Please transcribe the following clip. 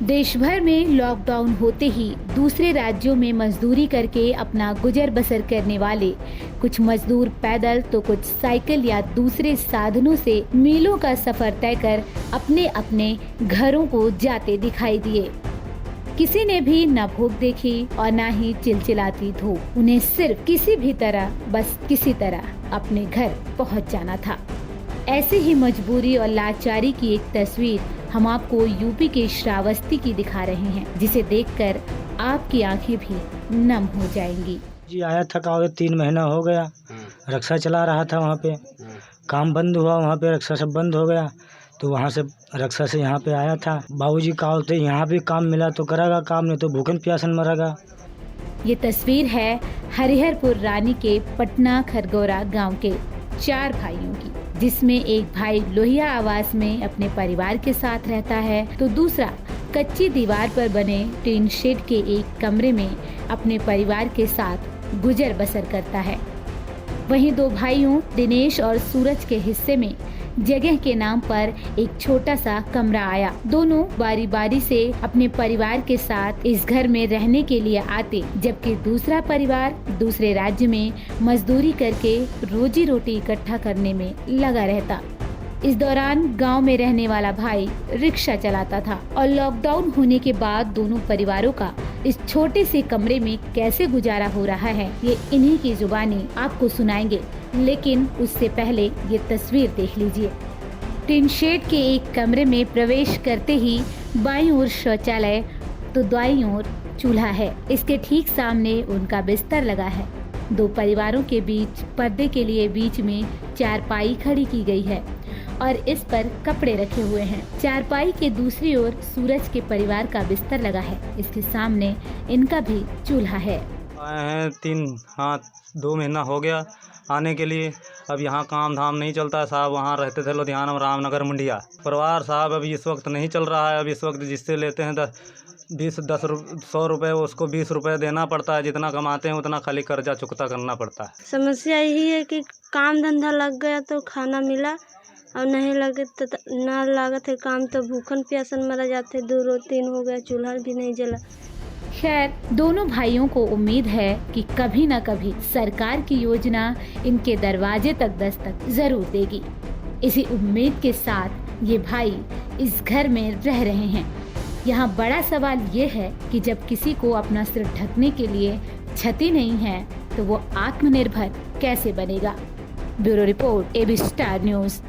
देश भर में लॉकडाउन होते ही दूसरे राज्यों में मजदूरी करके अपना गुजर बसर करने वाले कुछ मजदूर पैदल तो कुछ साइकिल या दूसरे साधनों से मीलों का सफर तय कर अपने अपने घरों को जाते दिखाई दिए। किसी ने भी न भूख देखी और न ही चिलचिलाती धूप। उन्हें सिर्फ किसी भी तरह, बस किसी तरह अपने घर पहुंच जाना था। ऐसे ही मजबूरी और लाचारी की एक तस्वीर हम आपको यूपी के श्रावस्ती की दिखा रहे हैं, जिसे देखकर आपकी आंखें भी नम हो जाएंगी। जी आया था कागज 3 महीना हो गया। रक्षा चला रहा था वहाँ पे, काम बंद हुआ, वहाँ पे रक्षा सब बंद हो गया, तो वहाँ से रक्षा से यहाँ पे आया था। बाबूजी कहा थे यहाँ भी काम मिला तो करेगा काम, नहीं तो भूखन प्यासन मरेगा। ये तस्वीर है हरिहरपुर रानी के पटना खरगोरा गांव के 4 भाइयों की, जिसमें एक भाई लोहिया आवास में अपने परिवार के साथ रहता है, तो दूसरा कच्ची दीवार पर बने टीन शेड के एक कमरे में अपने परिवार के साथ गुजर बसर करता है। वहीं 2 भाइयों दिनेश और सूरज के हिस्से में जगह के नाम पर एक छोटा सा कमरा आया। दोनों बारी बारी से अपने परिवार के साथ इस घर में रहने के लिए आते, जबकि दूसरा परिवार दूसरे राज्य में मजदूरी करके रोजी रोटी इकट्ठा करने में लगा रहता। इस दौरान गांव में रहने वाला भाई रिक्शा चलाता था और लॉकडाउन होने के बाद दोनों परिवारों का इस छोटे से कमरे में कैसे गुजारा हो रहा है, ये इन्हीं की जुबानी आपको सुनाएंगे। लेकिन उससे पहले ये तस्वीर देख लीजिए। टिन शेड के एक कमरे में प्रवेश करते ही बाईं ओर शौचालय तो दाईं ओर चूल्हा है। इसके ठीक सामने उनका बिस्तर लगा है। 2 परिवारों के बीच पर्दे के लिए बीच में चारपाई खड़ी की गई है और इस पर कपड़े रखे हुए हैं। चारपाई के दूसरी ओर सूरज के परिवार का बिस्तर लगा है। इसके सामने इनका भी चूल्हा है। आए हैं 2 महीना हो गया आने के लिए। अब यहाँ काम धाम नहीं चलता साहब। वहाँ रहते थे लुधियाना में, रामनगर मंडिया। परिवार साहब अभी इस वक्त नहीं चल रहा है। अब इस वक्त जिससे लेते हैं 100 रुपये, उसको 20 रुपये देना पड़ता है। जितना कमाते हैं उतना खाली कर्जा चुकता करना पड़ता है। समस्या यही है कि काम धंधा लग गया तो खाना मिला, और नहीं लगे तो ना लागत है काम तो भूखन प्यासन मरा जाते। 2 3 हो गया, चूल्हा भी नहीं जला। खैर, दोनों भाइयों को उम्मीद है कि कभी न कभी सरकार की योजना इनके दरवाजे तक दस्तक जरूर देगी। इसी उम्मीद के साथ ये भाई इस घर में रह रहे हैं। यहाँ बड़ा सवाल ये है कि जब किसी को अपना सिर ढकने के लिए छती नहीं है तो वो आत्मनिर्भर कैसे बनेगा। Bureau report, AB Star news.